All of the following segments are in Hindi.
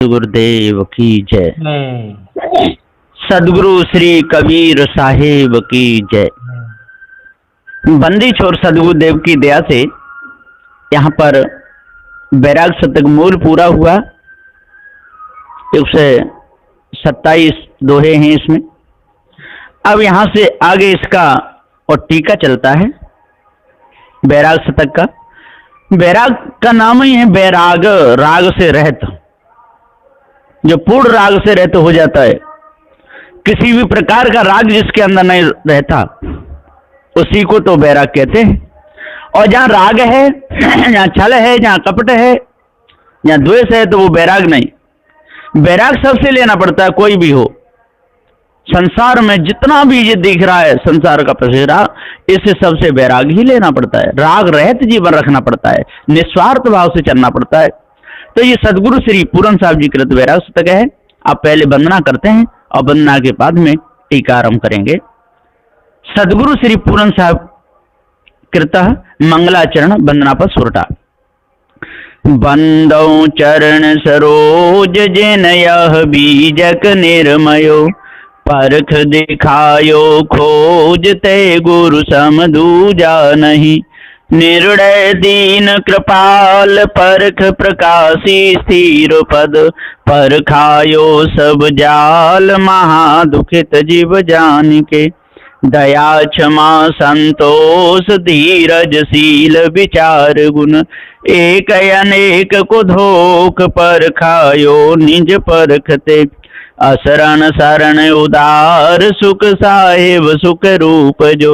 सतगुरुदेव की जय। सदगुरु श्री कबीर साहिब की जय। बंदी छोर सदगुरुदेव की दया से यहाँ पर बैराग शतक मूल पूरा हुआ। 127 दोहे हैं इसमें। अब यहाँ से आगे इसका और टीका चलता है बैराग शतक का। बैराग का नाम ही है बैराग, राग से रहित, जो पूर्ण राग से रहित हो जाता है। किसी भी प्रकार का राग जिसके अंदर नहीं रहता उसी को तो बैराग कहते हैं। और जहां राग है, जहां छल है, जहां कपट है, जहां द्वेष है, तो वो बैराग नहीं। बैराग सबसे लेना पड़ता है, कोई भी हो। संसार में जितना भी ये दिख रहा है संसार का पसेरा, इससे सबसे बैराग ही लेना पड़ता है। राग रहित जीवन रखना पड़ता है, निस्वार्थ भाव से चलना पड़ता है। तो ये सदगुरु श्री पूरन साहब जी कृत बैराग शतक है। आप पहले वंदना करते हैं और वंदना के बाद में टीका आरंभ करेंगे। सदगुरु श्री पूरन साहब कृत मंगलाचरण वंदना पर सुरटा। बंदौ चरण सरोज जिन यह बीजक निर्मयो, परख दिखायो खोज ते गुरु सम दूजा नहीं। निर्णय दीन कृपाल परख प्रकाशी स्थिर पद, परखायो सब जाल महा दुखित जीव जान के। दया क्षमा संतोष धीरज शील विचार गुण, एक अनेक को धोख परखायो निज परखते। असरण शरण उदार सुख साहेब सुख रूप जो,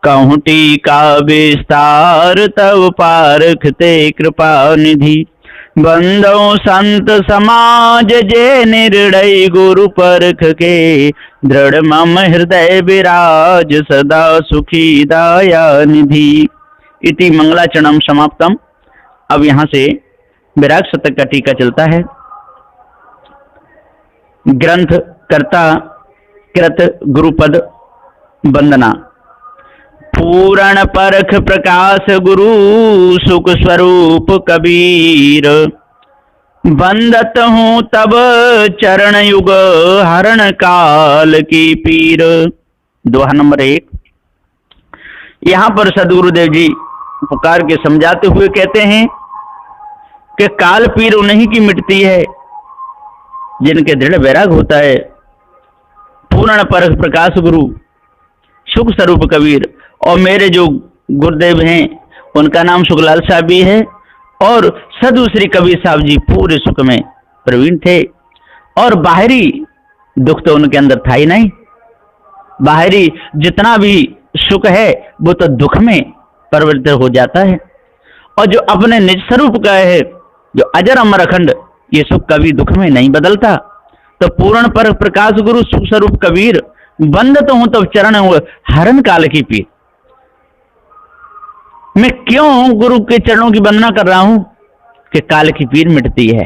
कहूँ टीका विस्तार तब पारखते कृपा निधि। बंदो संत समाज जे निर्णय गुरु परख के, दृढ़ मम हृदय विराज सदा सुखी दया निधि। इति मंगलाचरणम समाप्तम। अब यहाँ से बैराग शतक का टीका चलता है। ग्रंथ कर्ता कृत गुरुपद वंदना। पूर्ण परख प्रकाश गुरु सुख स्वरूप कबीर, बंदत हूँ तब चरण युग हरण काल की पीर। दोहा नंबर 1। यहाँ पर सदगुरुदेव जी पुकार के समझाते हुए कहते हैं कि काल पीर उन्हीं की मिटती है जिनके दृढ़ वैराग होता है। पूर्ण परख प्रकाश गुरु सुख स्वरूप कबीर। और मेरे जो गुरुदेव हैं उनका नाम सुखलाल साहब भी है, और सदगुरु श्री कबीर साहब जी पूरे सुख में प्रवीण थे। और बाहरी दुख तो उनके अंदर था ही नहीं। बाहरी जितना भी सुख है वो तो दुख में परिवर्तित हो जाता है। और जो अपने निज स्वरूप का है, जो अजर अमर अखंड, ये सुख कभी दुख में नहीं बदलता। तो पूर्ण पर प्रकाश गुरु सुख स्वरूप कबीर, बंद तो हूं तब चरण हरण काल की पीर। मैं क्यों गुरु के चरणों की वंदना कर रहा हूं कि काल की पीर मिटती है।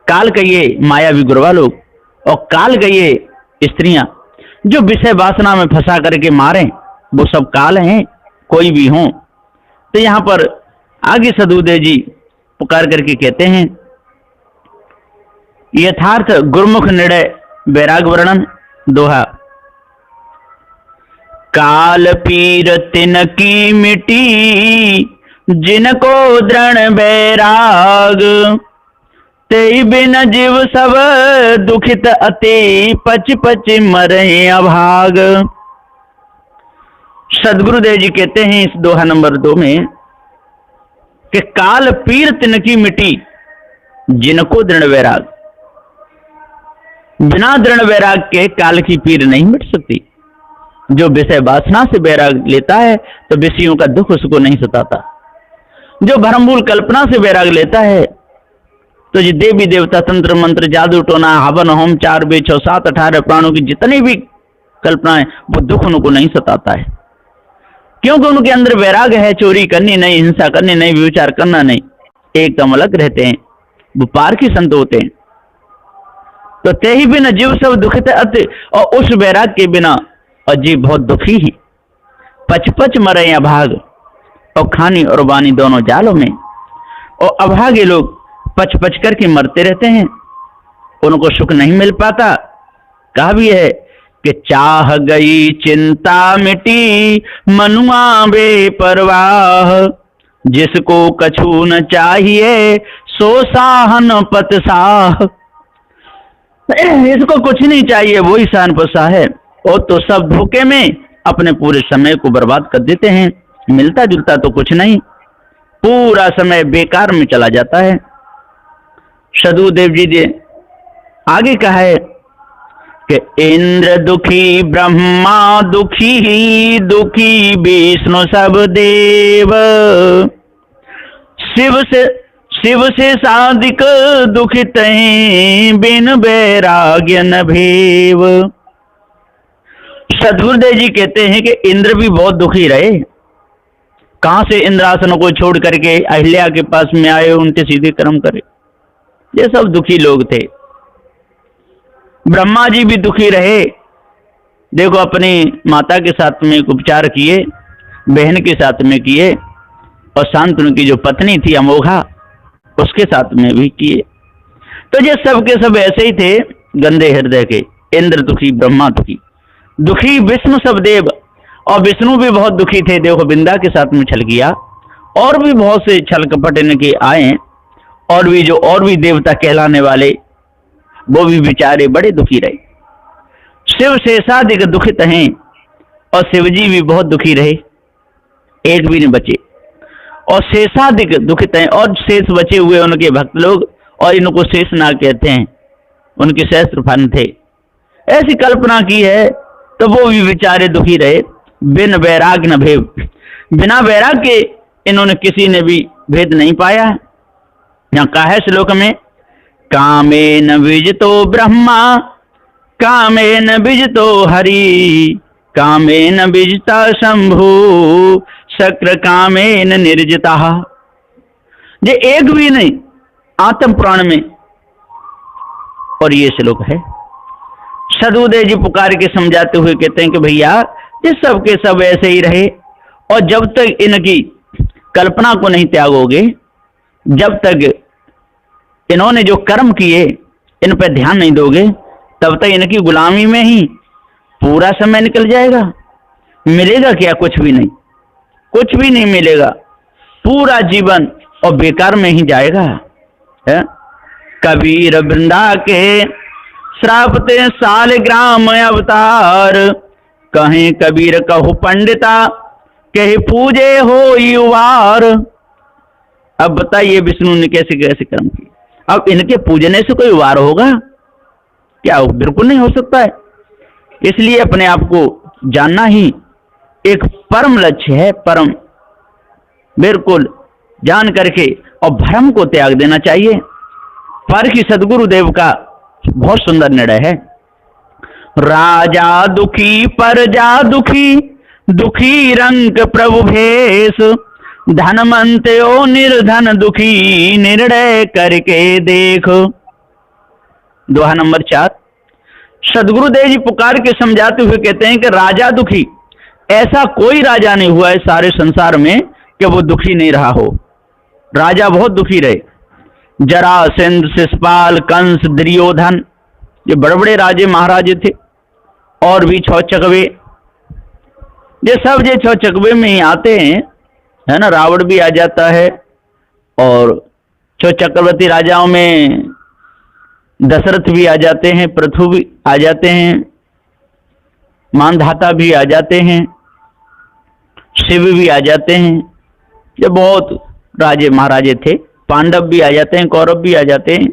काल कहिए मायावी गुरवा लोग, और काल कहिए स्त्रियां जो विषय वासना में फंसा करके मारे, वो सब काल हैं, कोई भी हो। तो यहां पर आगे सदगुरुदेव जी पुकार करके कहते हैं, यथार्थ गुरुमुख निर्णय बैराग वर्णन। दोहा। काल पीर तिनकी मिटी, जिनको दृढ़ बैराग, ते बिन जीव सब दुखित अति, पच पच मरे अभाग। सदगुरुदेव जी कहते हैं इस दोहा नंबर 2 में कि काल पीर तिनकी मिटी, जिनको दृढ़ वैराग। बिना दृढ़ वैराग के काल की पीर नहीं मिट सकती। जो विषय वासना से वैराग लेता है तो विषयों का दुख उसको नहीं सताता। जो भरमभूल कल्पना से वैराग लेता है तो ये देवी देवता तंत्र मंत्र जादू टोना हवन होम 4 वेद 6 7 18 प्राणों की जितनी भी कल्पनाएं, वो दुख उनको नहीं सताता है, क्योंकि उनके अंदर वैराग है। चोरी करनी नहीं, हिंसा करनी नहीं, विचार करना नहीं, एकदम अलग रहते हैं, वो पार की संत होते हैं। तो ते ही बिना जीव सब दुखित अति, और उस वैराग के बिना और जीव बहुत दुखी ही। पच पच मरे अभाग, और खानी और वानी दोनों जालों में। और अभागे लोग पच पच करके मरते रहते हैं। उनको सुख नहीं मिल पाता। कहा भी है कि चाह गई चिंता मिटी मनुआ बेपरवाह, जिसको कछु न चाहिए सो साहन पतसाह। इसको कुछ नहीं चाहिए, वही साहन पतसाह है। और तो सब धोखे में अपने पूरे समय को बर्बाद कर देते हैं। मिलता जुलता तो कुछ नहीं, पूरा समय बेकार में चला जाता है। सदगुरुदेव जी ने आगे कहा है कि इंद्र दुखी ब्रह्मा दुखी, दुखी विष्णु सब देव, शिव से साधिक दुखित हैं, बिन वैराग्य न भेव। सदगुरुदेव जी कहते हैं कि इंद्र भी बहुत दुखी रहे। कहां से इंद्रासन को छोड़ करके अहिल्या के पास में आए, उनके सीधे कर्म करे। ये सब दुखी लोग थे। ब्रह्मा जी भी दुखी रहे। देखो अपनी माता के साथ में उपचार किए, बहन के साथ में किए, और शांतनु की जो पत्नी थी अमोघा उसके साथ में भी किए। तो ये सब के सब ऐसे ही थे, गंदे हृदय के। इंद्र दुखी, ब्रह्मा दुखी, दुखी विष्णु सब देव। और विष्णु भी बहुत दुखी थे। देखो बिंदा के साथ में छल किया, और भी बहुत से छल कपट इनके आए, और भी देवता कहलाने वाले वो भी बेचारे बड़े दुखी रहे। शिव शेषादिक दुखित हैं, और शिवजी भी बहुत दुखी रहे, एक भी नहीं बचे। और शेषादिक दुखित हैं, और शेष बचे हुए उनके भक्त लोग, और इनको शेषनाग कहते हैं, उनके सहस्त्र फन थे। ऐसी कल्पना की है तो वो भी बेचारे दुखी रहे। बिन वैराग न भेद, बिना वैराग के इन्होंने किसी ने भी भेद नहीं पाया। यहाँ कहा है श्लोक में, कामे न विजतो ब्रह्मा, कामे न विजतो हरि, कामे न विजता शंभु, शक्र कामे न निर्जिता। ये एक भी नहीं आत्म प्राण में। और ये श्लोक है। सदगुरुदेव जी पुकार के समझाते हुए कहते हैं कि भैया ये सब के सब ऐसे ही रहे, और जब तक इनकी कल्पना को नहीं त्यागोगे, जब तक इन्होंने जो कर्म किए इन पर ध्यान नहीं दोगे, तब तक इनकी गुलामी में ही पूरा समय निकल जाएगा। मिलेगा क्या? कुछ भी नहीं, कुछ भी नहीं मिलेगा। पूरा जीवन और बेकार में ही जाएगा। है? कबीर वृंदा के श्रापते सालग्राम अवतार, कहें कबीर कहु पंडिता, कहे पूजे हो युवार। अब बताइए विष्णु ने कैसे कैसे कर्म किए, अब इनके पूजने से कोई वार होगा क्या? बिल्कुल नहीं हो सकता है। इसलिए अपने आप को जानना ही एक परम लक्ष्य है। परम बिल्कुल जान करके और भ्रम को त्याग देना चाहिए। पर की सदगुरुदेव का बहुत सुंदर निर्णय है। राजा दुखी प्रजा दुखी, दुखी रंग प्रभु भेष, धनमंत्यो निर्धन दुखी, निर्णय करके देखो। दोहा नंबर 4। सदगुरुदेव जी पुकार के समझाते हुए कहते हैं कि राजा दुखी, ऐसा कोई राजा नहीं हुआ है सारे संसार में कि वो दुखी नहीं रहा हो। राजा बहुत दुखी रहे। जरासंध, शिशुपाल, कंस, दुर्योधन, ये बड़े बड़े राजे महाराजे थे। और भी छौचकवे, ये सब ये छौचकवे में ही आते हैं, है ना। रावण भी आ जाता है, और चक्रवर्ती राजाओं में दशरथ भी आ जाते हैं, पृथु भी आ जाते हैं, मानधाता भी आ जाते हैं, शिव भी आ जाते हैं। ये बहुत राजे महाराजे थे। पांडव भी आ जाते हैं, कौरव भी आ जाते हैं।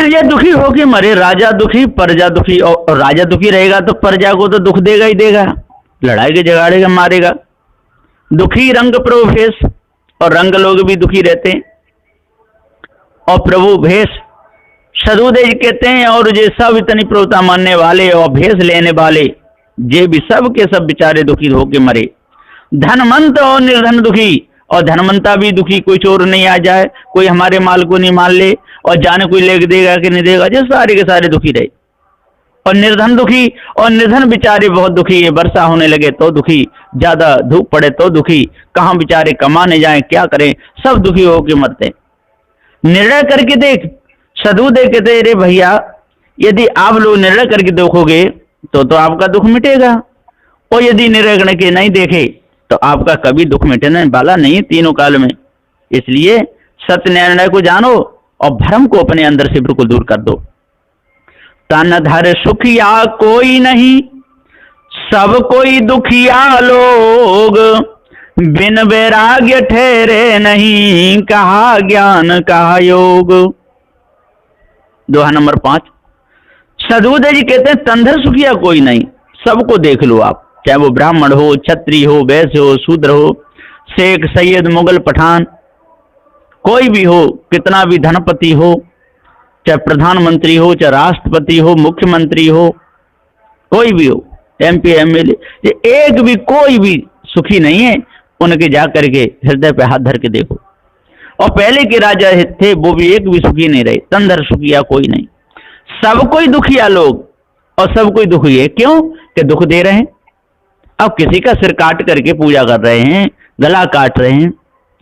ये दुखी होके मरे। राजा दुखी, प्रजा दुखी। और राजा दुखी रहेगा तो प्रजा को तो दुख देगा ही देगा, लड़ाई के जगाड़ेगा, मारेगा। दुखी रंग प्रभु भेष, और रंग लोग भी दुखी रहते हैं। और प्रभु भेष, सदगुरुदेव कहते हैं, और ये सब इतनी प्रभुता मानने वाले और भेष लेने वाले, ये भी सब के सब बेचारे दुखी होके मरे। धनवंत और निर्धन दुखी, और धनवंता भी दुखी, कोई चोर नहीं आ जाए, कोई हमारे माल को नहीं मान ले, और जाने कोई ले देगा कि नहीं देगा, जो सारे के सारे दुखी रहे। और निर्धन दुखी, और निर्धन बेचारे बहुत दुखी है। वर्षा होने लगे तो दुखी, ज्यादा धूप पड़े तो दुखी, कहाँ बेचारे कमाने जाएं, क्या करें, सब दुखी होके मरते। निर्णय करके देख, सदुदेव कहते अरे भैया, यदि आप लोग निर्णय करके देखोगे तो आपका दुख मिटेगा, और यदि निर्णय करके नहीं देखे तो आपका कभी दुख मिटने वाला नहीं तीनों काल में। इसलिए सत्य निर्णय को जानो और भ्रम को अपने अंदर से बिल्कुल दूर कर दो। तन धर सुखिया कोई नहीं, सब कोई दुखिया लोग, बिन वैराग्य ठहरे नहीं, कहा ज्ञान कहा योग। दोहा नंबर 5। सदबुद्ध जी कहते हैं तंधर सुखिया कोई नहीं, सबको देख लो आप, चाहे वो ब्राह्मण हो, क्षत्रिय हो, वैश्य हो, शूद्र हो, शेख, सैयद, मुगल, पठान, कोई भी हो, कितना भी धनपति हो, चाहे प्रधानमंत्री हो, चाहे राष्ट्रपति हो, मुख्यमंत्री हो, कोई भी हो, MP MLA, एक भी कोई भी सुखी नहीं है। उनके जा करके हृदय पे हाथ धर के देखो। और पहले के राजा थे वो भी एक भी सुखी नहीं रहे। तंधर सुखिया कोई नहीं, सब कोई दुखिया लोग, और सब कोई दुखी है। क्यों कि दुख दे रहे हैं। अब किसी का सिर काट करके पूजा कर रहे हैं, गला काट रहे हैं,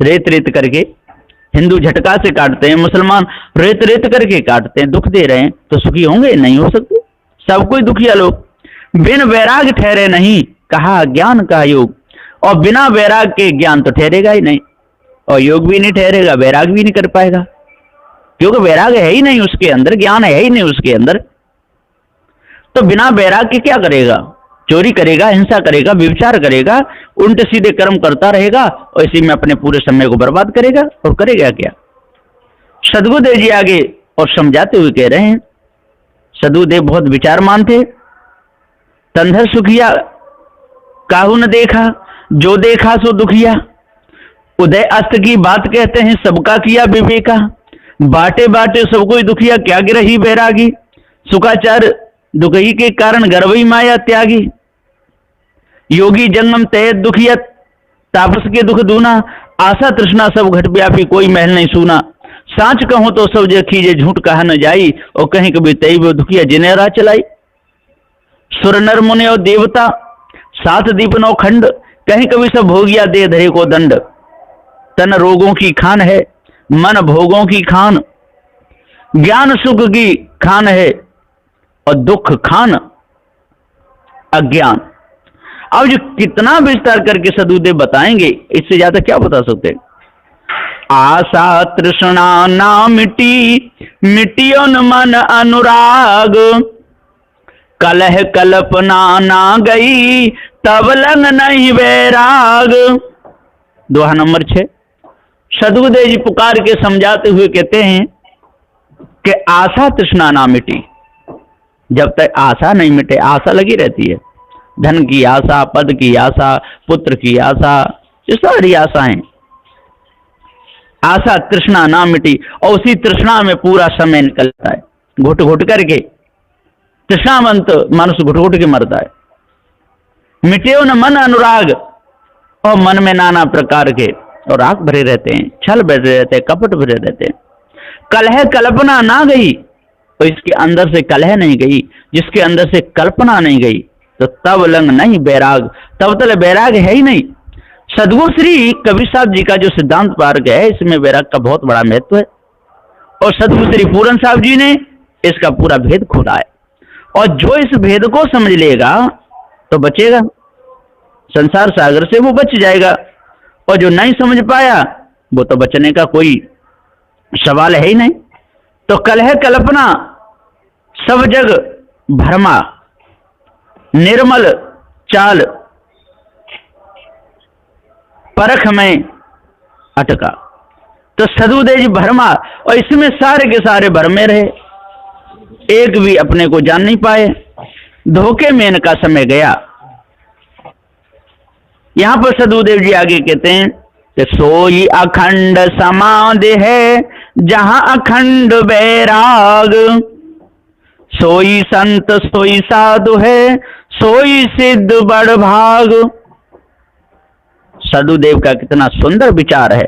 रेत रेत करके, हिंदू झटका से काटते हैं, मुसलमान रेत रेत करके काटते हैं, दुख दे रहे हैं, तो सुखी होंगे? नहीं हो सकते। सब कोई दुखिया लोग, बिन वैराग ठहरे नहीं, कहा ज्ञान का योग। और बिना वैराग के ज्ञान तो ठहरेगा ही नहीं, और योग भी नहीं ठहरेगा, वैराग भी नहीं कर पाएगा, क्योंकि वैराग है ही नहीं उसके अंदर, ज्ञान है ही नहीं उसके अंदर। तो बिना वैराग के क्या करेगा? चोरी करेगा, हिंसा करेगा, व्यभिचार करेगा, उल्टे सीधे कर्म करता रहेगा, और इसी में अपने पूरे समय को बर्बाद करेगा। और करेगा क्या? सदगुरुदेव जी आगे और समझाते हुए कह रहे हैं, सदगुरुदेव बहुत विचारमान थे। तंधर सुखिया काहू न देखा, जो देखा सो दुखिया। उदय अस्त की बात कहते हैं, सबका किया विवेका। बाटे बाटे सब कोई दुखिया, क्या गिरही बैरागी। सुखाचार दुखी के कारण गर्वई माया त्यागी। योगी जंगम तय दुखिया, तापस के दुख दूना। आशा तृष्णा सब घट व्यापी, कोई महल नहीं सूना। सांच कहूं तो सब जखी, जे झूठ कहा न जाई। और कहीं कभी तई वो दुखिया, जिन्हें राह चलाई। सुर नर मुनि और देवता, सात दीप नौ खंड। कहीं कभी सब भोगिया, दे धरे को दंड। तन रोगों की खान है, मन भोगों की खान। ज्ञान सुख की खान है, और दुख खान अज्ञान। अब जो कितना विस्तार करके सदगुरुदेव बताएंगे, इससे ज्यादा क्या बता सकते। आशा तृष्णा ना मिटी, मिटियो न मन अनुराग। कलह कल्पना ना गई, तब लंग नहीं वैराग। दोहा नंबर 6। सदगुरुदेव जी पुकार के समझाते हुए कहते हैं कि आशा तृष्णा ना मिटी। जब तक आशा नहीं मिटे, आशा लगी रहती है, धन की आशा, पद की आशा, पुत्र की आशा, ये सारी आशाएं। आशा तृष्णा ना मिटी, और उसी तृष्णा में पूरा समय निकलता है, घुट घुट करके। तृष्णावंत मनुष्य घुट घुट के मरता है। मिटे न मन अनुराग, और मन में नाना प्रकार के और राग भरे रहते हैं, छल भरे रहते हैं, कपट भरे रहते हैं। कलह कल्पना ना गई, तो इसके अंदर से कलह नहीं गई, जिसके अंदर से कल्पना नहीं गई, तो तब लंग नहीं बैराग, तब तक बैराग है ही नहीं। सदगुरु श्री कबीर साहब जी का जो सिद्धांत पार्क है, इसमें बैराग का बहुत बड़ा महत्व है, और सदगुरु श्री पूरन साहब जी ने इसका पूरा भेद खोला है। और जो इस भेद को समझ लेगा तो बचेगा, संसार सागर से वो बच जाएगा। और जो नहीं समझ पाया, वो तो बचने का कोई सवाल है ही नहीं। तो कलह कल्पना सब जग भरमा, निर्मल चाल परख में अटका। तो सदगुरुदेव जी भरमा, और इसमें सारे के सारे भरमे रहे, एक भी अपने को जान नहीं पाए। धोखे में इनका समय गया। यहां पर सदगुरुदेव जी आगे कहते हैं कि सोई अखंड समाधि है, जहां अखंड वैराग। सोई संत सोई साधु है, सोई सिद्ध बड़ भाग। सदगुरुदेव का कितना सुंदर विचार है।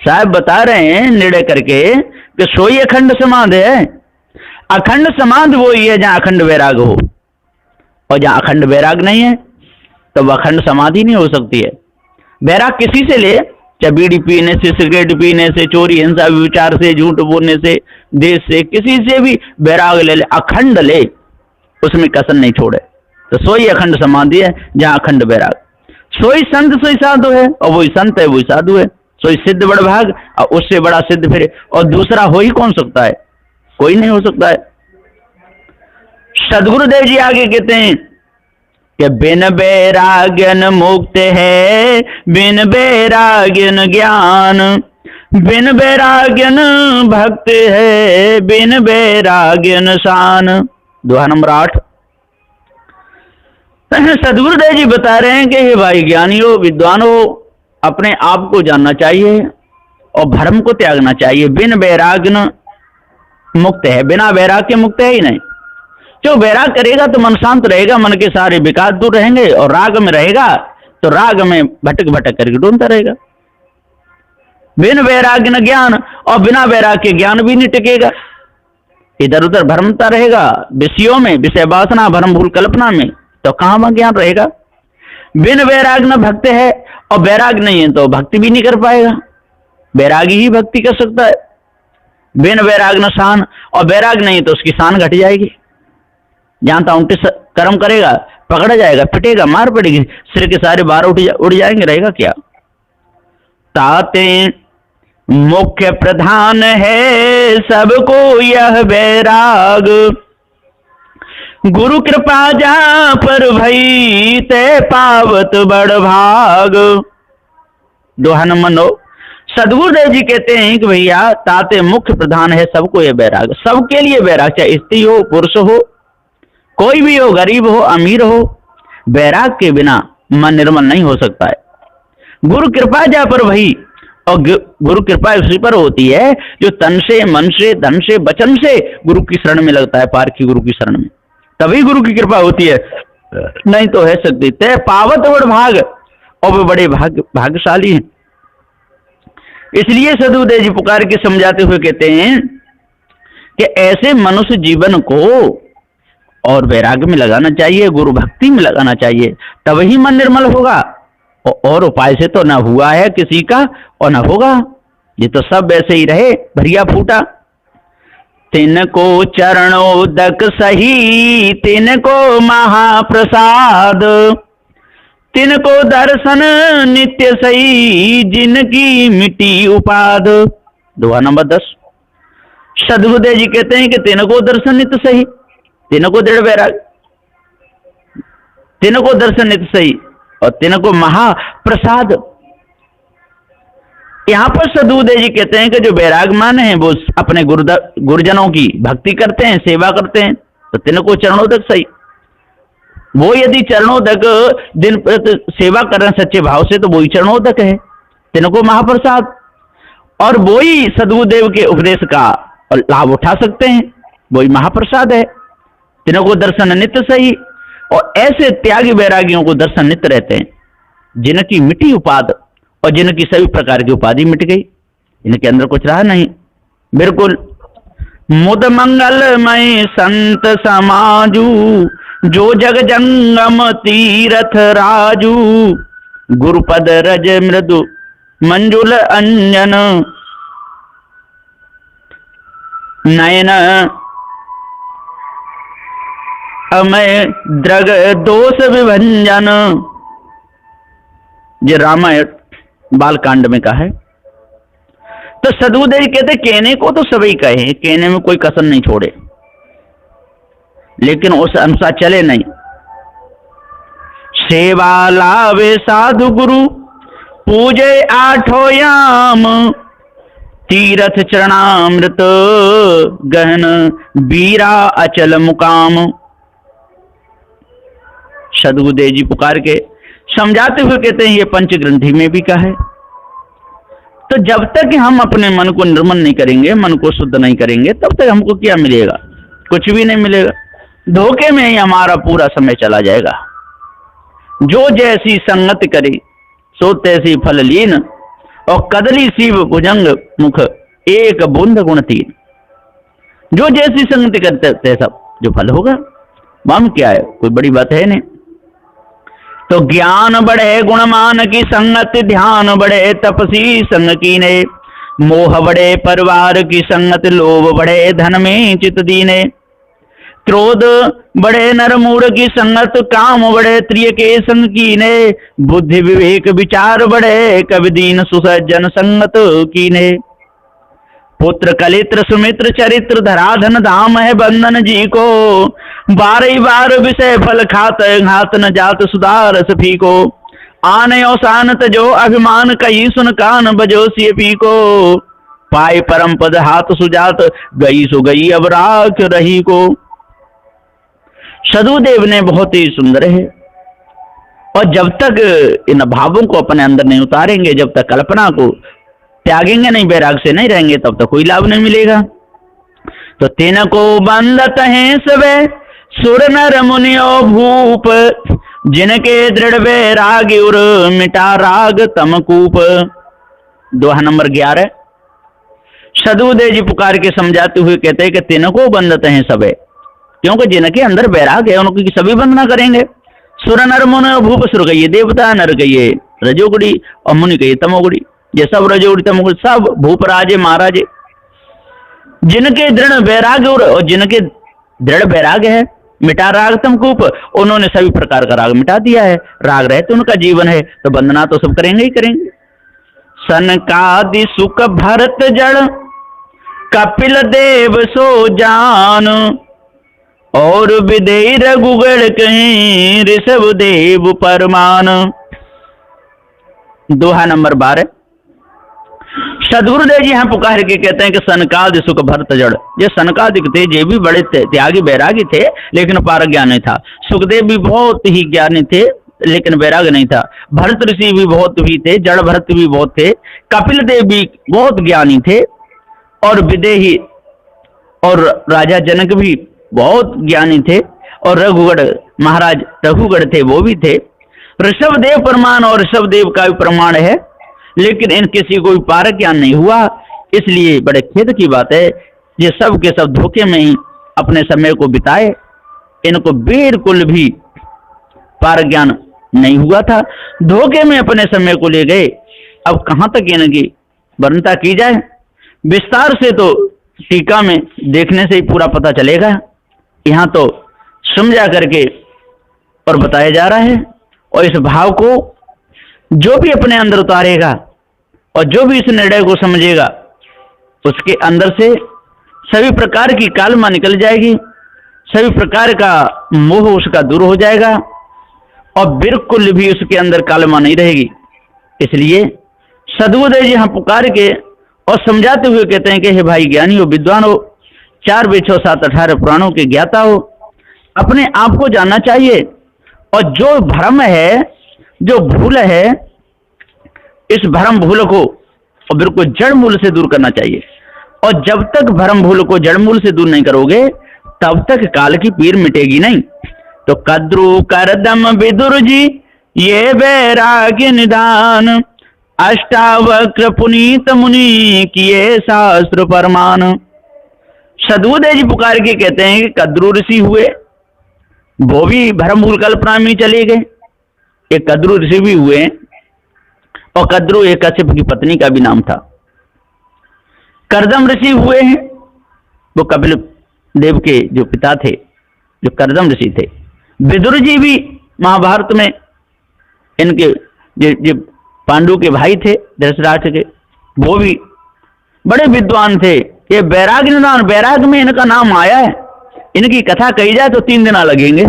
साहब बता रहे हैं निर्णय करके कि सोई अखंड समाधि है। अखंड समाधि वही है जहां अखंड वैराग हो, और जहां अखंड वैराग नहीं है तो वह अखंड समाधि नहीं हो सकती है। वैराग किसी से ले, चाहे बीड़ी पीने से, सिगरेट पीने से, चोरी हिंसा विचार से, झूठ बोलने से, देश से, किसी से भी वैराग ले ले, अखंड ले, उसमें कसर नहीं छोड़े, तो सोई अखंड समाधि है जहां अखंड वैराग। सोई संत सोई साधु है, और वही संत है वही साधु है। सोई सिद्ध बड़ भाग, और उससे बड़ा सिद्ध फिर और दूसरा हो ही कौन सकता है, कोई नहीं हो सकता है। सदगुरुदेव जी आगे कहते हैं कि बिन वैराग्यन मुक्त है, बिन वैराग्यन ज्ञान, बिन वैराग्यन भक्त है, बिन वैराग्यन शान। दोहा नंबर 8। सदगुरुदेव जी बता रहे हैं कि हे भाई ज्ञानियों, विद्वानों, अपने आप को जानना चाहिए और भ्रम को त्यागना चाहिए। बिन वैराग्य मुक्त है, बिना वैराग्य मुक्त है ही नहीं। जो वैराग करेगा तो मन शांत रहेगा, मन के सारे विकार दूर रहेंगे, और राग में रहेगा तो राग में भटक भटक करके ढूंढता रहेगा। बिन वैराग्य न ज्ञान, और बिना वैराग के ज्ञान भी नहीं टिकेगा, इधर उधर भ्रमता रहेगा विषयों में, विषय वासना, भ्रम भूल कल्पना में, तो कहां वहां ज्ञान रहेगा। बिन वैराग न भक्त है, और वैराग नहीं है तो भक्ति भी नहीं कर पाएगा, वैरागी ही भक्ति कर सकता है। बिन वैराग न शान, और वैराग नहीं तो उसकी शान घट जाएगी, जहां तक 29 कर्म करेगा पकड़ा जाएगा, पिटेगा, मार पड़ेगी, सिर के सारे बार उड़ जाएंगे, रहेगा क्या। ताते मुख्य प्रधान है सबको यह वैराग, गुरु कृपा जा पर भई ते पावत बड़ भाग। दोहा नंबर 9। सदगुरुदेव जी कहते हैं कि भैया ताते मुख्य प्रधान है सबको यह वैराग, सबके लिए वैराग, चाहे स्त्री हो पुरुष हो, कोई भी हो, गरीब हो अमीर हो, वैराग के बिना मन निर्मल नहीं हो सकता है। गुरु कृपा जा पर भई, और गुरु कृपा उसी पर होती है जो तन से, मन से, धन से, वचन से गुरु की शरण में लगता है, पारखी गुरु की शरण में, तभी गुरु की कृपा होती है, नहीं तो है सकती। ते पावत बड़ भाग, और वे बड़े भाग्यशाली हैं। इसलिए सदगुरुदेव जी पुकार के समझाते हुए कहते हैं कि ऐसे मनुष्य जीवन को और वैराग्य में लगाना चाहिए, गुरु भक्ति में लगाना चाहिए, तभी मन निर्मल होगा। और उपाय से तो न हुआ है किसी का और न होगा, ये तो सब वैसे ही रहे भरिया फूटा। तिनको चरणोदक सही, तिनको महाप्रसाद, तिनको दर्शन नित्य सही, जिनकी मिट्टी उपाद। दोहा नंबर 10। सदगुरुदेव जी कहते हैं कि तिनको दर्शन नित्य सही, तिनको दृढ़ वैराग, तिनको दर्शन नित्य सही, और तिनको महाप्रसाद। यहां पर सदगुरुदेव जी कहते हैं कि जो वैरागमान है वो अपने गुरुजनों की भक्ति करते हैं, सेवा करते हैं, तो तिनको चरणोदक सही। वो यदि चरणोदक दिन सेवा कर रहे हैं सच्चे भाव से, तो वही चरणोदक है, तिनको महाप्रसाद, और वही सदगुरुदेव के उपदेश का लाभ उठा सकते हैं, वही महाप्रसाद है। तिनको दर्शन नित्य सही, और ऐसे त्यागी वैरागियों को दर्शन नित्य रहते हैं, जिनकी मिटी उपाद, और जिनकी सभी प्रकार की उपाधि मिट गई, इनके अंदर कुछ रहा नहीं। बिल्कुल मुद मंगलमय संत समाजू, जो जग जंगम तीरथ राजू, गुरुपद रज मृदु मंजुल अंजन, नयन अमय द्रग दोष विभंजन। ये रामायण बालकांड में कहा है। तो सदगुरुदेव कहते कहने को तो सभी कहे, कहने में कोई कसर नहीं छोड़े, लेकिन उस अनुसार चले नहीं। सेवा लावे साधु गुरु, पूजे आठो याम, तीरथ चरणामृत गहन, बीरा अचल मुकाम। सदगुरुदेव जी पुकार के समझाते हुए कहते हैं ये पंचग्रंथि में भी कहा है। तो जब तक हम अपने मन को निर्मल नहीं करेंगे, मन को शुद्ध नहीं करेंगे, तब तक हमको क्या मिलेगा, कुछ भी नहीं मिलेगा। धोखे में ही हमारा पूरा समय चला जाएगा। जो जैसी संगत करे सो तैसी फल लीन, और कदली शिव भुजंग मुख एक बूंद गुण तीन। जो जैसी संगति करते सब जो फल होगा, हम क्या है, कोई बड़ी बात है नहीं। तो ज्ञान बढ़े गुणमान की संगत, ध्यान बढ़े तपसी संग कीने। मोह बढ़े परिवार की संगत, लोभ बढ़े धन में चित दीने। क्रोध बढ़े नर मूढ़ की संगत, काम बढ़े त्रिय के संग कीने। बुद्धि विवेक विचार बढ़े, कवि दीन सुसज्जन संगत कीने। पुत्र कलित्र सुमित्र चरित्र, धरा धन धाम है बंधन जी को। बारही बार विषय फल खात, घात न जात सुधार सफी को। आन औसान तजो अभिमान, कही सुन कान बजो सिय पी को। पाए परम पद हाथ सुजात, गई सो गई अब राख रही को। सदुदेव ने बहुत ही सुंदर है, और जब तक इन भावों को अपने अंदर नहीं उतारेंगे, जब तक कल्पना को त्यागेंगे नहीं, वैराग से नहीं रहेंगे, तब तक कोई लाभ नहीं मिलेगा। तो तीन को बंदत हैं सबे, सुर नर मुनियो भूप। जिनके दृढ़ वैराग उर, मिटा राग तमकूप। दोहा नंबर 11। सदुदेव जी पुकार के समझाते हुए कहते हैं कि तीन को बंदत हैं सबे, क्योंकि जिनके अंदर वैराग है उनकी सभी वंदना करेंगे। सुर नर मुनियो भूप, सुर कहिए देवता, नर कहिए रजोगुड़ी, और मुनि कहिए तमोगुड़ी। ये सब रजोगुड़ी तमोगुड़ी सब भूप राजे महाराजे। जिनके दृढ़ वैराग और जिनके दृढ़ वैराग है, मिटा राग तमकूप, उन्होंने सभी प्रकार का राग मिटा दिया है। राग रहते उनका जीवन है, तो वंदना तो सब करेंगे ही करेंगे। सनकादि सुख भरत जड़, कपिल देव सो जान। और विदेह रघुगढ़ कहीं, ऋषभ देव परमान। दोहा नंबर 12। सदगुरुदेव जी यहाँ पुकार के कहते हैं कि सनकादि सुख भरत जड़। ये सनकादिक थे, ये भी बड़े त्यागी वैरागी थे, लेकिन पारक ज्ञान नहीं था। सुखदेव भी बहुत ही ज्ञानी थे, लेकिन वैराग नहीं था। भरत ऋषि भी बहुत भी थे, जड़ भरत भी बहुत थे। कपिल देव भी बहुत ज्ञानी थे, और विदेही और राजा जनक भी बहुत ज्ञानी थे, और रघुगढ़ महाराज रघुगढ़ थे, वो भी थे। ऋषभ देव प्रमाण, और ऋषभ देव का भी प्रमाण है, लेकिन इन किसी को भी पारक ज्ञान नहीं हुआ। इसलिए बड़े खेद की बात है, ये सब के सब धोखे में ही अपने समय को बिताए। इनको बिल्कुल भी पारक ज्ञान नहीं हुआ था, धोखे में अपने समय को ले गए। अब कहां तक इनकी वर्णता की जाए, विस्तार से तो टीका में देखने से ही पूरा पता चलेगा। यहाँ तो समझा करके और बताया जा रहा है, और इस भाव को जो भी अपने अंदर उतारेगा और जो भी इस निर्णय को समझेगा, उसके अंदर से सभी प्रकार की कालमा निकल जाएगी, सभी प्रकार का मोह उसका दूर हो जाएगा, और बिल्कुल भी उसके अंदर कालमा नहीं रहेगी। इसलिए सदगुरुदेव जी यहाँ पुकार के और समझाते हुए कहते हैं कि हे भाई ज्ञानी हो, विद्वान हो, 4 वेद 6 7 18 पुराणों के ज्ञाता हो, अपने आप को जानना चाहिए। और जो भ्रम है, जो भूल है, इस भ्रम भूल को और बिल्कुल जड़ मूल से दूर करना चाहिए। और जब तक भ्रम भूल को जड़ मूल से दूर नहीं करोगे, तब तक काल की पीर मिटेगी नहीं। तो कद्रु करदम विदुर जी, ये वैराग्य निदान। अष्टावक्र पुनीत मुनि, किए शास्त्र परमान। सदगुरुदेव जी पुकार के कहते हैं कि कद्रु ऋषि हुए, वो भी भ्रम भूल कल्पना में चले गए। एक कद्रु ऋषि भी हुए, और कद्रु एक कश्यप की पत्नी का भी नाम था। करदम ऋषि हुए हैं, वो कपिल देव के जो पिता थे, जो करदम ऋषि थे। विदुर जी भी महाभारत में इनके जो पांडु के भाई थे धृतराष्ट्र के, वो भी बड़े विद्वान थे। ये वैराग निदान, वैराग में इनका नाम आया है। इनकी कथा कही जाए तो 3 दिन लगेंगे।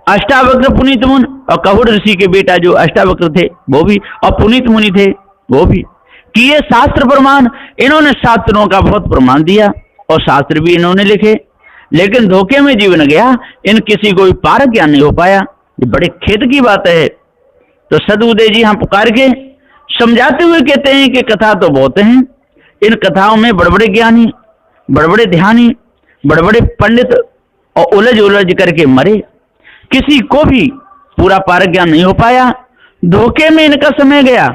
अष्टावक्र पुनीत मुनि, और कहुड़ ऋषि के बेटा जो अष्टावक्र थे वो भी, और पुनीत मुनि थे वो भी। किए शास्त्र प्रमाण, इन्होंने शास्त्रों का बहुत प्रमाण दिया, और शास्त्र भी इन्होंने लिखे, लेकिन धोखे में जीवन गया। इन किसी को भी पारक ज्ञान नहीं हो पाया। ये बड़े खेद की बात है। तो सदगुरुदेव जी यहाँ पुकार के समझाते हुए कहते हैं कि कथा तो बहुत हैं, इन कथाओं में बड़े बड़े ज्ञानी, बड़े बड़े ध्यानी, बड़े बड़े पंडित और उलझ उलझ करके मरे। किसी को भी पूरा पारक ज्ञान नहीं हो पाया, धोखे में इनका समय गया।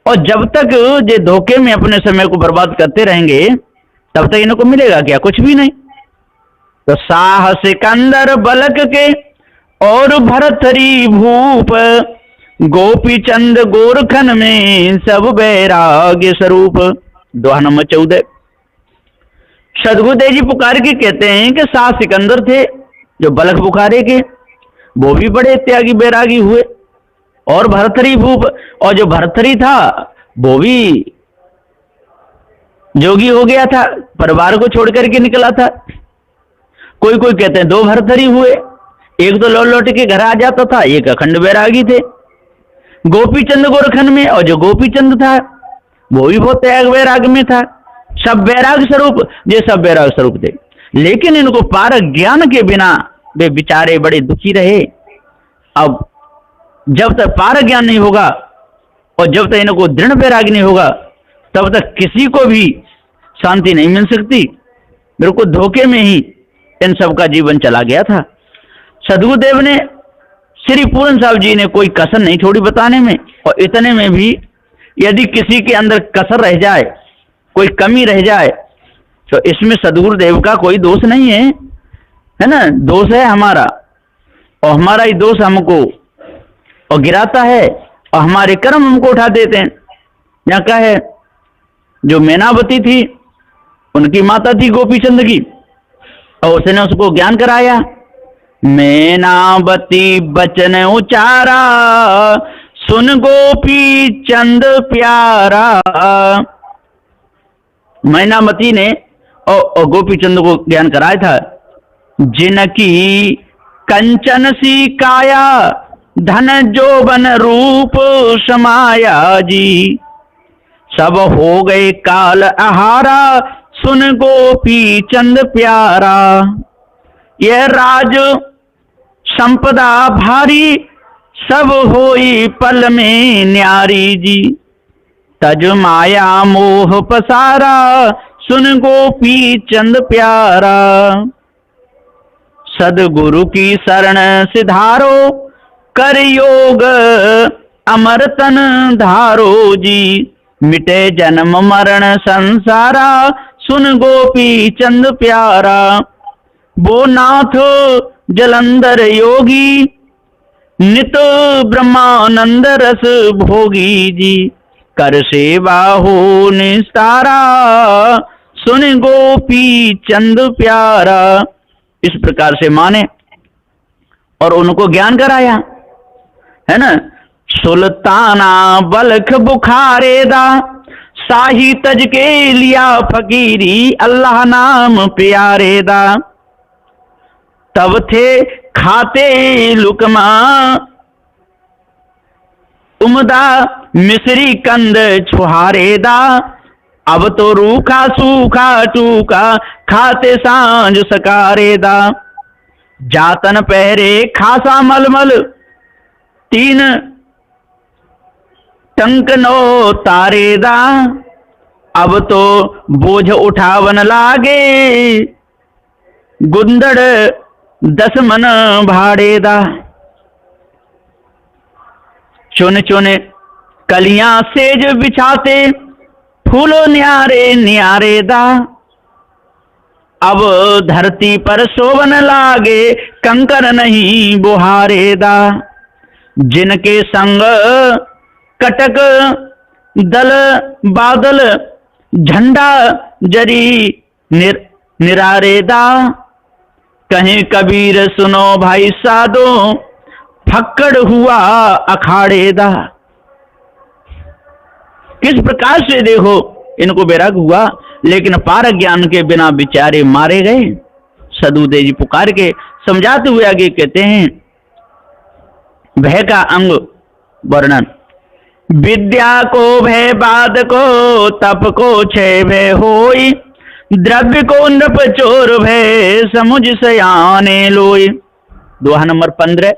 और जब तक ये धोखे में अपने समय को बर्बाद करते रहेंगे, तब तक इनको मिलेगा क्या? कुछ भी नहीं। तो साह सिकंदर बलक के, और भरथरी भूप गोपी चंद गोरखन में सब बैराग्य स्वरूप। दोहा नंबर 14। सदगुरुदेव जी पुकार के कहते हैं कि 7 सिकंदर थे जो बलख बुखारे के, वो भी बड़े त्यागी बैरागी हुए। और भरथरी भूप, और जो भरथरी था वो भी जोगी हो गया था, परिवार को छोड़ करके निकला था। कोई कोई कहते हैं 2 भरथरी हुए, एक तो लौट लौट के घर आ जाता था, एक अखंड बैरागी थे गोपीचंद गोरखन में। और जो गोपीचंद था वो भी बहुत त्याग वैराग में था। सब वैराग स्वरूप, ये सब वैराग स्वरूप थे, लेकिन इनको पारक ज्ञान के बिना वे बेचारे बड़े दुखी रहे। अब जब तक पारक ज्ञान नहीं होगा और जब तक इनको दृढ़ वैराग नहीं होगा, तब तक किसी को भी शांति नहीं मिल सकती। मेरे को धोखे में ही इन सब का जीवन चला गया था। सदगुरुदेव ने, श्री पूरन साहब जी ने कोई कसर नहीं छोड़ी बताने में। और इतने में भी यदि किसी के अंदर कसर रह जाए, कोई कमी रह जाए, तो इसमें सदगुरुदेव का कोई दोष नहीं है ना, दोष है हमारा। और हमारा ही दोष हमको और गिराता है, और हमारे कर्म हमको उठा देते हैं। यहाँ क्या है, जो मैनावती थी उनकी माता थी गोपीचंद की, और उसने उसको ज्ञान कराया। मैनावती बचन उचारा, सुन गोपी चंद प्यारा। मैनावती ने और गोपीचंद को ज्ञान कराया था। जिनकी कंचन सी काया, धन जोबन रूप समाया जी। सब हो गए काल आहारा, सुन गोपी चंद प्यारा। यह राज संपदा भारी, सब होई पल में न्यारी जी। तज माया मोह पसारा, सुन गोपी चंद प्यारा। सदगुरु की शरण सिधारो, कर योग अमर तन धारो जी। मिटे जन्म मरण संसारा, सुन गोपी चंद प्यारा। वो नाथ जलंधर योगी, नित ब्रह्मानंद रस भोगी जी। कर सेवा हो निस्तारा, सुन गोपी चंद प्यारा। इस प्रकार से माने और उनको ज्ञान कराया, है ना। सुल्ताना बलख बुखारे दा, शाही तज के लिया फकीरी, अल्लाह नाम प्यारे दा। तब थे खाते लुकमा, उमदा मिश्री कंद छुहारे दा। अब तो रूखा सूखा टूका, खाते सांझ सकारे दा। जातन पहरे खासा मलमल, 3 टंक 9 तारे दा। अब तो बोझ उठावन लागे, गुंदड़ 10 मन भाड़े दा। चुन चुन कलियां सेज बिछाते, फूलो न्यारे न्यारे दा। अब धरती पर शोभन लागे, कंकर नहीं बुहारे दा। जिनके संग कटक दल बादल, झंडा जरी निरारे दा। कहीं कबीर सुनो भाई साधो, फक्कड़ हुआ अखाड़े दा। किस प्रकार से देखो इनको वैराग हुआ, लेकिन पार ज्ञान के बिना बेचारे मारे गए। सदगुरुदेव जी पुकार के समझाते हुए आगे कहते हैं, भय का अंग वर्णन। विद्या को भय बाद को, तप को क्षय भय होई। द्रव्य को नृप चोर भय, समुझ सयाने लोई। दोहा नंबर 15।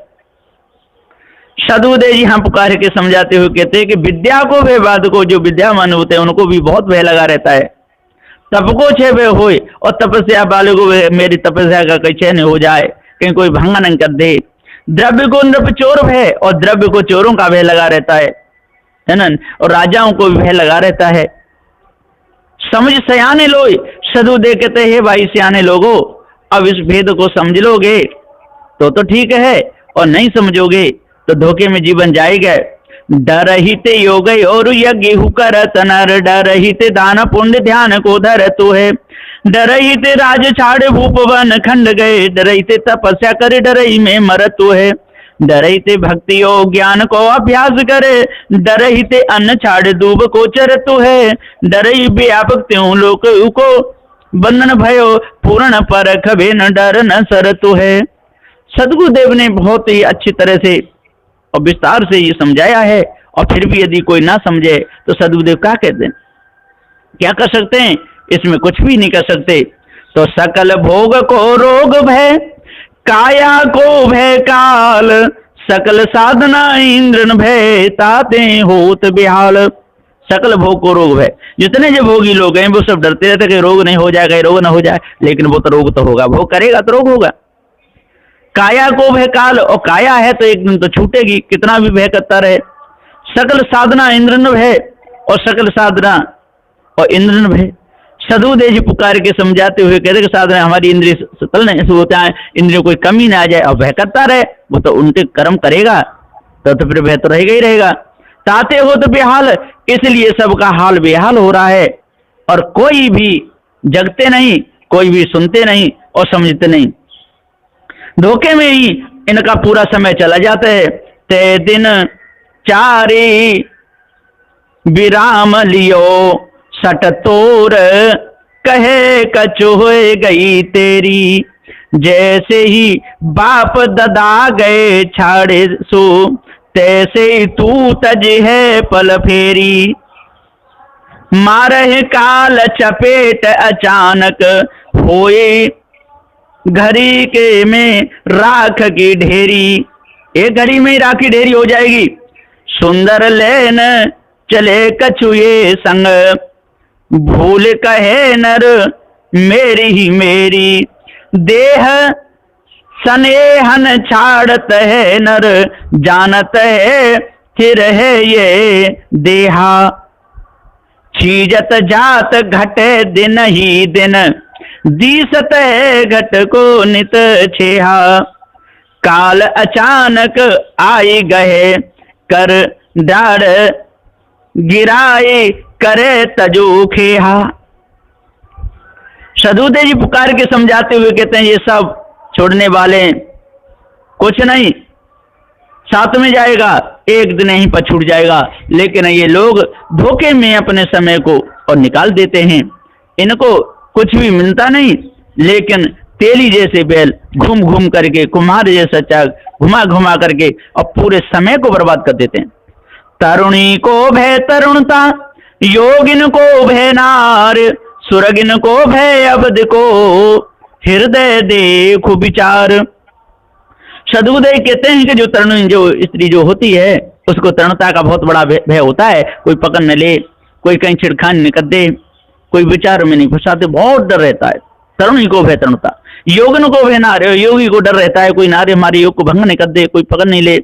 सदगुरुदेव जी यहाँ पुकार के समझाते हुए कहते हैं कि विद्या को भय बाद को, जो विद्यामान होते हैं उनको भी बहुत भय लगा रहता है। तप को क्षय भय होए, और तपस्या वाले को मेरी तपस्या का कहीं क्षय नहीं हो जाए, कहीं कोई भंगा नहीं कर दे। द्रव्य को नृप चोर भय, और द्रव्य को चोरों का भय लगा रहता है ना, और राजाओं को भी भय लगा रहता है। समझ सयाने लोग, सदगुरुदेव कहते हैं भाई सियाने लोगो, अब इस भेद को समझ लोगे तो ठीक है, और नहीं समझोगे तो धोखे में जीवन जाएगा। डरहित योग और यज्ञ करत नर, डरहित दान पुण्य ध्यान को धरत है। डरहित राज छाड़ भूप वन खंड गए, डरहित तपस्या कर डरहि में मरत है। डरहित भक्ति और ज्ञान को अभ्यास करे, डरहित अन्न छाड़ दूब को चरत है। डरहि व्यापक त्यों लोक को बंधन भयो, पूर्ण परख बिन डर न सरत है। सदगुरुदेव ने बहुत ही अच्छी तरह से और विस्तार से ये समझाया है, और फिर भी यदि कोई ना समझे तो सदगुरुदेव क्या कहते हैं, क्या कर सकते हैं? इसमें कुछ भी नहीं कर सकते। तो सकल भोग को रोग भय, काया को भय काल, सकल साधना इंद्रन भय, ताते होत बिहाल। सकल भोग को रोग भय, जितने जो भोगी लोग हैं वो सब डरते रहते कि रोग नहीं हो जाए, कहीं रोग ना हो जाए, लेकिन वो तो रोग तो होगा, भोग करेगा तो रोग होगा। काया को भय काल, और काया है तो एक दिन तो छूटेगी, कितना भी भय करता रहे। सकल साधना इंद्रन भय, और सकल साधना और इंद्रन भय। सदगुरुदेव जी पुकार के समझाते हुए कहते कि साधना हमारी इंद्रिय सतल नहीं होता है, इंद्रियों कोई कमी ना आ जाए, और भय करता रहे, वो तो उनके कर्म करेगा तो फिर भय तो रहेगा ही रहेगा। ताते हो तो बेहाल, इसलिए सबका हाल बेहाल हो रहा है, और कोई भी जगते नहीं, कोई भी सुनते नहीं और समझते नहीं। धोखे में ही इनका पूरा समय चला जाता है। ते दिन चारी विराम लियो, सट तोर कहे कछु हो गई तेरी। जैसे ही बाप ददा गए छाड़े सो, तैसे ही तू तज है पल फेरी। मारह काल चपेट अचानक होए, घड़ी के में राख की ढेरी। एक घड़ी में ही राख की ढेरी हो जाएगी। सुंदर लेन चले कछुए संग, भूल कहे नर मेरी ही मेरी। देह सनेहन छाड़त है नर, जानत है फिर है ये देहा। चीजत जात घटे दिन ही दिन, दीसत है घट को नित छेहा। काल अचानक आई गए, कर डार गिराए करे तजो खेहा। सदगुरुदेव जी पुकार के समझाते हुए कहते हैं ये सब छोड़ने वाले कुछ नहीं, साथ में जाएगा, एक दिन यहीं पर छूट जाएगा। लेकिन ये लोग धोखे में अपने समय को और निकाल देते हैं, इनको कुछ भी मिलता नहीं, लेकिन तेली जैसे बैल घूम घूम करके, कुम्हार जैसा चाक घुमा घुमा करके और पूरे समय को बर्बाद कर देते हैं। तरुणी को भय तरुणता, योगिन को भय नार, सुरगिन को भय अवध को, हृदय देखो विचार। सदगुरुदेव कहते हैं कि जो तरुणी, जो स्त्री जो होती है, उसको तरुणता का बहुत बड़ा भय होता है। कोई पकड़ न ले, कोई कहीं छिड़खान न कर दे, कोई विचार में नहीं फंसाते, बहुत डर रहता है। तरुणी को भय तरुणता, योगिन को भय नार, योगी को डर रहता है कोई नारे हमारे योग को भंग नहीं कर दे, कोई पकड़ नहीं ले।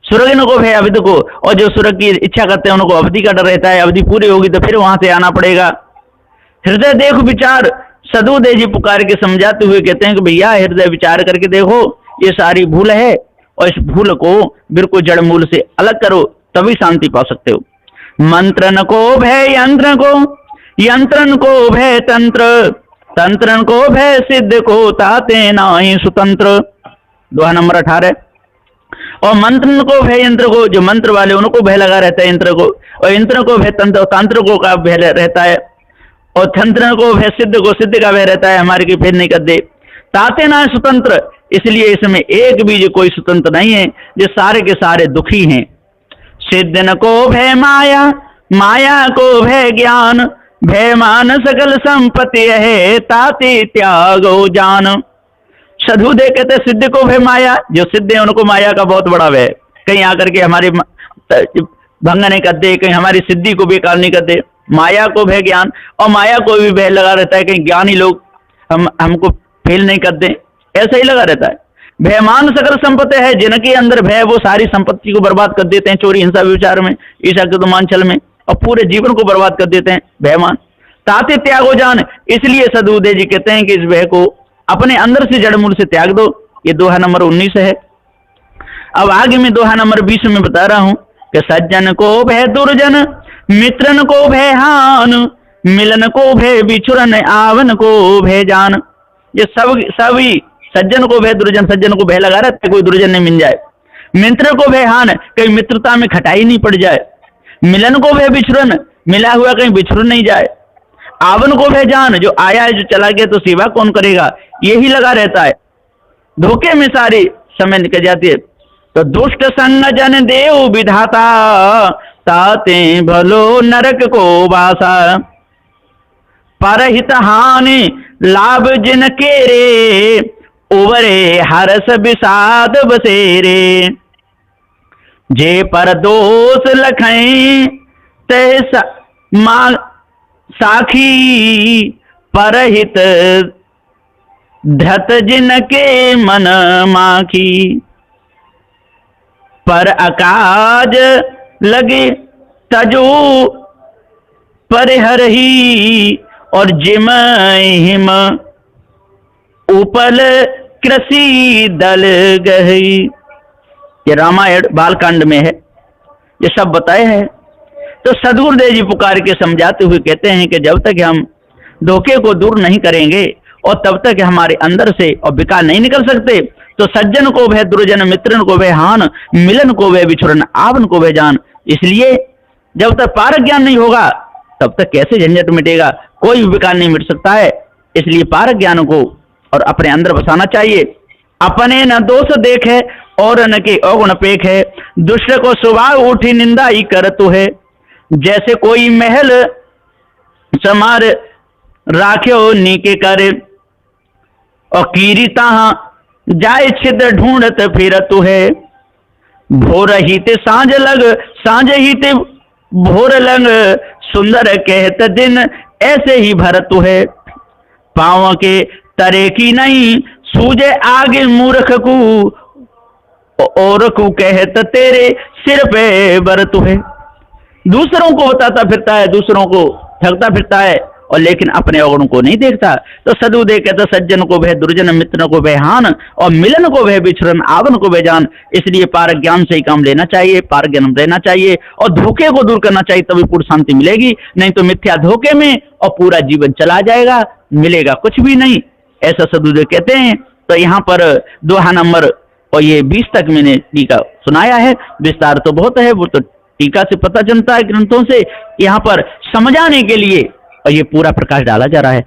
सुरगिन को भय अवधि को, और जो सुरग की इच्छा करते हैं उनको अवधि का डर रहता है, अवधि पूरी होगी तो फिर वहां से आना पड़ेगा। हृदय देखो विचार, सदगुरुदेव जी पुकार के समझाते हुए कहते हैं कि भैया हृदय विचार करके देखो, ये सारी भूल है, और इस भूल को बिल्कुल जड़ मूल से अलग करो, तभी शांति पा सकते हो। मंत्रन को भय यंत्र को, यंत्रन को भय तंत्र, तंत्रन को भय सिद्ध को, ताते नाहि सुतंत्र। दोहा नंबर 18। और मंत्र को भय यंत्र को, जो मंत्र वाले उनको भय लगा रहता है यंत्र को, और यंत्र को भय तंत्र, तंत्र को का भय रहता है, और तंत्र को भय सिद्ध को, सिद्ध का भय रहता है हमारे की फिर नहीं कर दे। ताते ना स्वतंत्र, इसलिए इसमें एक भी कोई स्वतंत्र नहीं है, जो सारे के सारे दुखी हैं। सिद्धन को भय माया, माया को भय ज्ञान, भय मान सकल संपत्ति है, ताते त्यागो जान। सदगुरुदेव कहते सिद्ध को भय माया, जो सिद्ध है उनको माया का बहुत बड़ा भय, कहीं आकर के हमारे भंग नहीं कर दे, कहीं हमारी सिद्धि को बेकार नहीं कर दे। माया को भय ज्ञान, और माया को भी भय लगा रहता है, कहीं ज्ञानी लोग हमको फेल नहीं कर दे, ऐसा ही लगा रहता है। भयमान सकल संपत्ति है, जिनके अंदर भय वो सारी संपत्ति को बर्बाद कर देते हैं, चोरी हिंसा विचार में, ईर्ष्या क्रोध छल में, और पूरे जीवन को बर्बाद कर देते हैं भयमान। ताते त्यागो जान, इसलिए सदगुरुदेव जी कहते हैं कि इस भय को अपने अंदर से जड़ मूल से त्याग दो। ये दोहा नंबर 19 है। अब आगे में दोहा नंबर 20 में बता रहा हूं कि सज्जन को भय दुर्जन, मित्रन को भय हान, मिलन को भय बिछुरन, आवन को भय जान। ये सभी सज्जन को भय दुर्जन, सज्जन को भय लगा रहता है कोई दुर्जन नहीं मिल जाए। मित्र को भय हान, कहीं मित्रता में खटाई नहीं पड़ जाए। मिलन को भय बिछुरन, मिला हुआ कहीं बिछुर नहीं जाए। आवन को भय जान, जो आया है जो चला गया तो सेवा कौन करेगा, यही लगा रहता है। धोखे में सारी समय निकल जाती है। तो दुष्ट संग जन देव विधाता, ताते भलो नरक को वासा। परहित हानि लाभ जिन के रे, उबरे हरस विषाद बसेरे। जे पर दोष लखई तह साखी, परहित धत जिन के मन माखी। पर अकाज लगे तजो परिहरही, और जिम हिम उपल कृषि दल गही। ये रामायण बालकांड में है, ये सब बताए हैं। तो सदगुरुदेव जी पुकार के समझाते हुए कहते हैं कि जब तक हम धोखे को दूर नहीं करेंगे और तब तक हमारे अंदर से और विकार नहीं निकल सकते। तो सज्जन को भय दुर्जन, मित्रन को भय हान, मिलन को भय बिछुरन, आवन को भय जान। इसलिए जब तक पारक ज्ञान नहीं होगा तब तक कैसे झंझट मिटेगा, कोई विकार नहीं मिट सकता है। इसलिए पारक ज्ञान को और अपने अंदर बसाना चाहिए। अपने न दोष देखे और न के अवगुण पेख है, दुष्ट को स्वभाव उठी निंदा ही करतु है। जैसे कोई महल समार राख्यो नीके करे, और कीरी ताहा जाय छिद्र ढूंढत फिरतु है। भोर ही ते सांझ लग, सांझ ही ते भोर लंग, सुंदर कहत दिन ऐसे ही भरतु है। पाँव के तरे की नहीं, सूझे आगे मूर्ख को, और को कहत तेरे सिर पे बरतु है। दूसरों को बताता फिरता है, दूसरों को ठगता फिरता है, और लेकिन अपने अवगुण को नहीं देखता। तो सदुदेव कहता सज्जन को भय दुर्जन, मित्र को भय हान, और मिलन को भय बिछुरन, आवन को भय जान। इसलिए पारक ज्ञान से ही काम लेना चाहिए, पारक ज्ञान देना चाहिए और धोखे को दूर करना चाहिए, तभी पूर्ण शांति मिलेगी। नहीं तो मिथ्या धोखे में और पूरा जीवन चला जाएगा, मिलेगा कुछ भी नहीं, ऐसा सदुदेव कहते हैं। तो यहाँ पर दोहा नंबर और ये 20 तक मैंने टीका सुनाया है। विस्तार तो बहुत है, वो तो टीका से पता चलता है, ग्रंथों से। यहाँ पर समझाने के लिए और ये पूरा प्रकाश डाला जा रहा है।